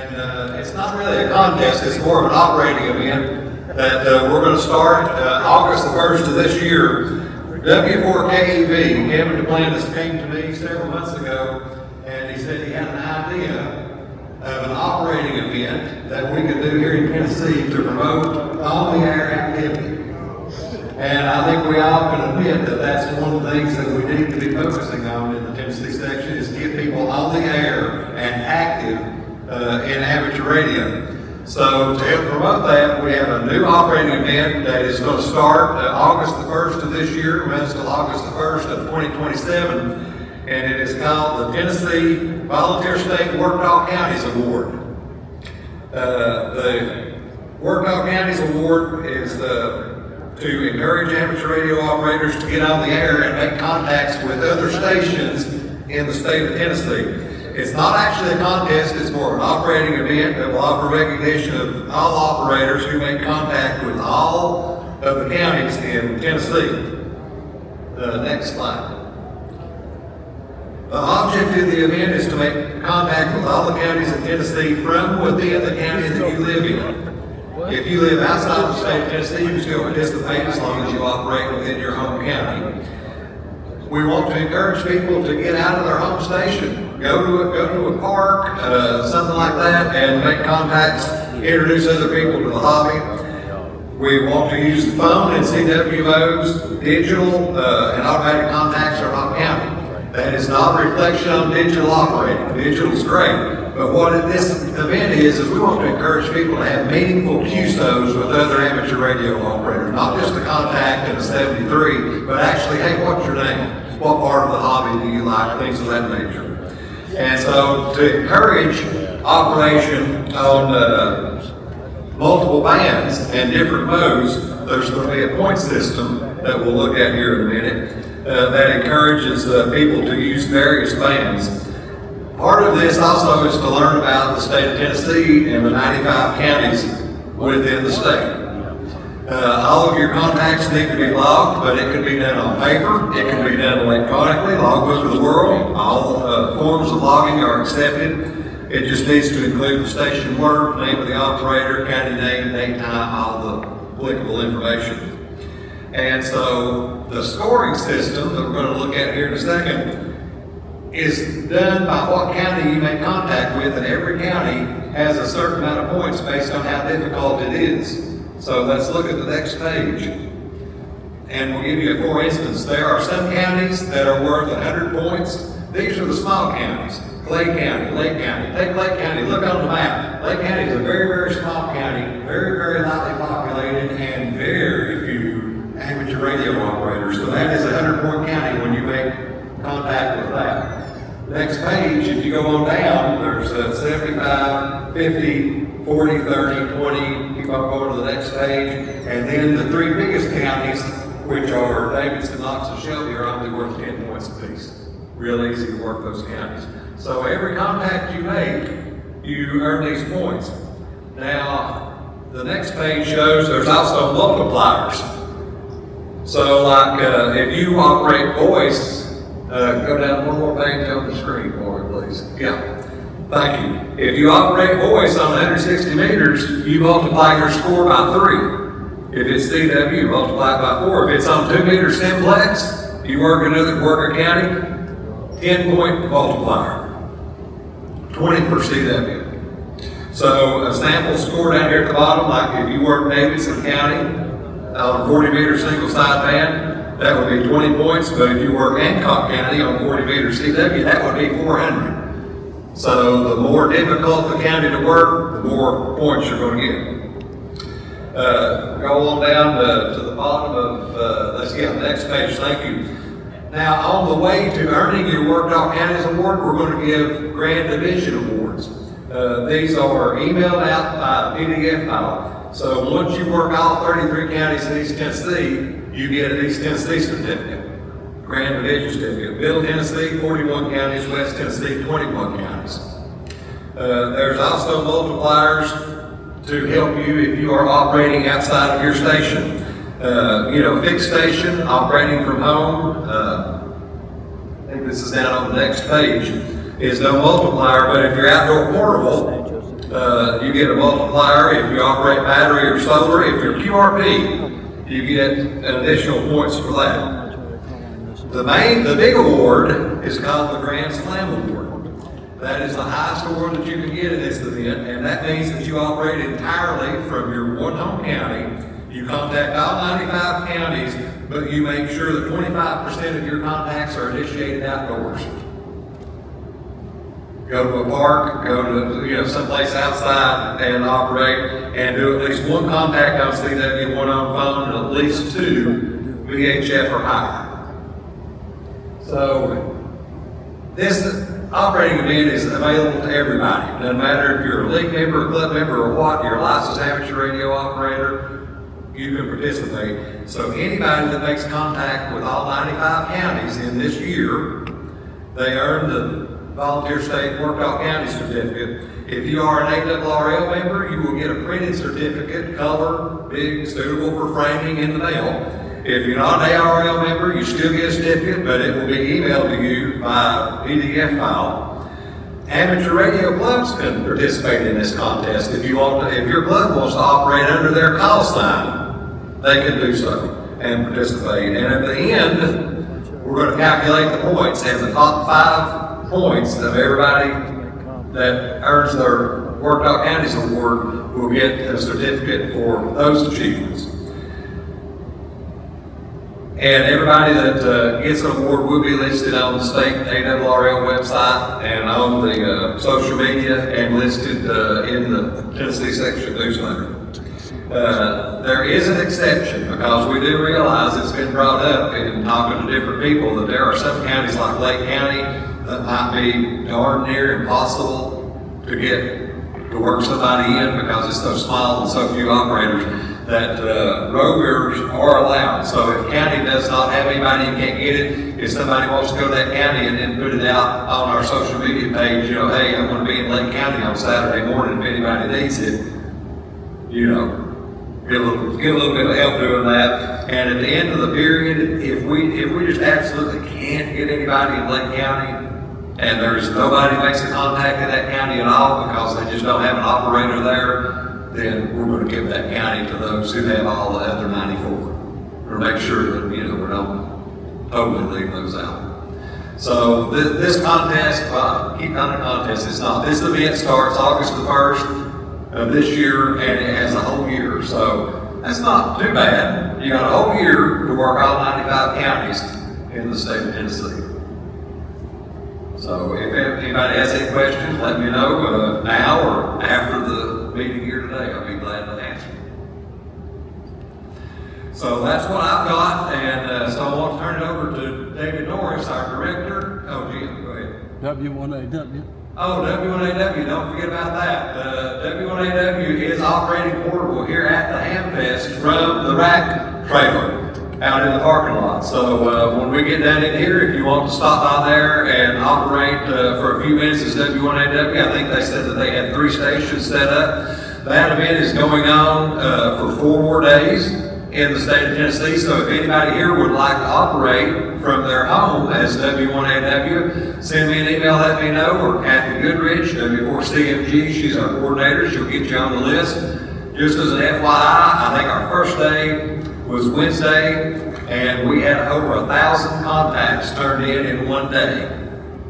And it's not really a contest, it's more of an operating event that we're going to start August the 1st of this year. W4KEV, Kevin DePlantis came to me several months ago and he said he had an idea of an operating event that we could do here in Tennessee to promote on-the-air activity. And I think we all can admit that that's one of the things that we need to be focusing on in the Tennessee section is to get people on the air and active in amateur radio. So to help promote that, we have a new operating event that is going to start August the 1st of this year, runs till August the 1st of 2027, and it is called the Tennessee Volunteer State Work Dog Counties Award. The Work Dog Counties Award is to encourage amateur radio operators to get on the air and make contacts with other stations in the state of Tennessee. It's not actually a contest, it's more of an operating event that will offer recognition of all operators who make contact with all of the counties in Tennessee. Next slide. The object of the event is to make contact with all the counties in Tennessee from within the county that you live in. If you live outside of the state of Tennessee, you can still participate as long as you operate within your home county. We want to encourage people to get out of their home station, go to a park, something like that, and make contacts, introduce other people to the hobby. We want to use the phone and CW modes. Digital and automatic contacts are not counted. That is not a reflection on digital operating. Digital is great. But what this event is we want to encourage people to have meaningful QSOs with other amateur radio operators. Not just a contact and a 73, but actually, hey, what's your name? What part of the hobby do you like? Things of that nature. And so to encourage operation on multiple bands and different modes, there's going to be a point system that we'll look at here in a minute that encourages people to use various bands. Part of this also is to learn about the state of Tennessee and the 95 counties within the state. All of your contacts need to be logged, but it can be done on paper, it can be done electronically, Logbook of the World. All forms of logging are accepted. It just needs to include the station work, name of the operator, county name, date, time, all the applicable information. And so the scoring system that we're going to look at here in a second is done by what county you make contact with, and every county has a certain amount of points based on how difficult it is. So let's look at the next page. And we'll give you a for instance. There are some counties that are worth 100 points. These are the small counties. Clay County, Lake County. Take Lake County, look on the map. Lake County is a very, very small county, very, very lightly populated, and very few amateur radio operators. So that is a 100-point county when you make contact with that. Next page, if you go on down, there's 75, 50, 40, 30, 20, keep on going to the next page, and then the three biggest counties, which are Davidson, Knoxville, Shelby, are only worth 10 points apiece. Real easy to work those counties. So every contact you make, you earn these points. Now, the next page shows there's also multipliers. So like if you operate voice, go down one more page on the screen for me, please. Yeah. Thank you. If you operate voice on 160 meters, you multiply your score by 3. If it's CW, you multiply it by 4. If it's on 2 meter simplex, you work a county, 10-point multiplier. 20 for CW. So a sample score down here at the bottom, like if you work Davidson County on 40 meter single side band, that would be 20 points. But if you work Hancock County on 40 meter CW, that would be 400. So the more difficult the county to work, the more points you're going to get. Go on down to the bottom of, let's get on the next page, thank you. Now on the way to earning your Work Dog Counties Award, we're going to give Grand Division Awards. These are emailed out by PDF file. So once you work all 33 counties in East Tennessee, you get an East Tennessee certificate. Grand Division certificate. Middle Tennessee, 41 counties. West Tennessee, 21 counties. There's also multipliers to help you if you are operating outside of your station. Fixed station, operating from home. I think this is down on the next page. Is no multiplier, but if you're outdoor portable, You get a multiplier if you operate battery or solar. If you're QRP, you get an additional points for that. The big award is called the Grand Slam Award. That is the highest award that you can get in this event, and that means that you operate entirely from your one home county. You contact all 95 counties, but you make sure that 25% of your contacts are initiated outdoors. Go to a park, go to someplace outside and operate, and do at least one contact on CW1 on phone, and at least 2 VHF or higher. So this operating event is available to everybody. Doesn't matter if you're a league member, a club member, or what, you're a licensed amateur radio operator, you can participate. So anybody that makes contact with all 95 counties in this year, they earn the Volunteer State Workdog County certificate. If you are an ARRL member, you will get a printed certificate, color, big, suitable for framing in the mail. If you're not an ARRL member, you still get a certificate, but it will be emailed to you by PDF file. Amateur radio clubs can participate in this contest. If your club wants to operate under their call sign, they can do so and participate. And at the end, we're going to calculate the points, and the top 5 points of everybody that earns their Workdog Counties Award will get a certificate for those achievements. And everybody that gets an award will be listed on the state ARRL website and on the social media and listed in the Tennessee Section newsletter. There is an exception, because we do realize it's been brought up in talking to different people that there are some counties like Lake County that might be darn near impossible to work somebody in, because it's so small and so few operators, that rovers are allowed. So if county does not have anybody who can't get it, if somebody wants to go to that county and then put it out on our social media page, hey, I'm going to be in Lake County on Saturday morning if anybody needs it, get a little bit of help doing that. And at the end of the period, if we just absolutely can't get anybody in Lake County, and there's nobody makes a contact in that county at all because they just don't have an operator there, then we're going to give that county to those who have all the other 94, or make sure that we don't totally leave those out. So this contest, keep on the contest. It's not. This event starts August the 1st of this year, and it has a whole year. So that's not too bad. You got a whole year to work all 95 counties in the state of Tennessee. So if anybody has any questions, let me know now or after the meeting here today. I'll be glad to answer. So that's what I've got, and so I want to turn it over to David Norris, our director. Oh, Jim, go ahead. W1AW. Oh, W1AW, don't forget about that. W1AW is operating portable here at the Hamfest from the rack trailer out in the parking lot. So when we get down in here, if you want to stop by there and operate for a few minutes as W1AW, I think they said that they had 3 stations set up. That event is going on for 4 more days in the state of Tennessee. So if anybody here would like to operate from their home as W1AW, send me an email, let me know, or Kathy Goodrich, W4CMG, she's our coordinator, she'll get you on the list. Just as an FYI, I think our first day was Wednesday, and we had over 1,000 contacts turned in one day.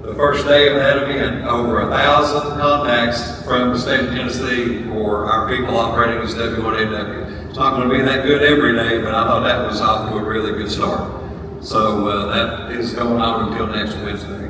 The first day of that event, over 1,000 contacts from the state of Tennessee for our people operating as W1AW. It's not going to be that good every day, but I thought that was off to a really good start. So that is going on until next Wednesday.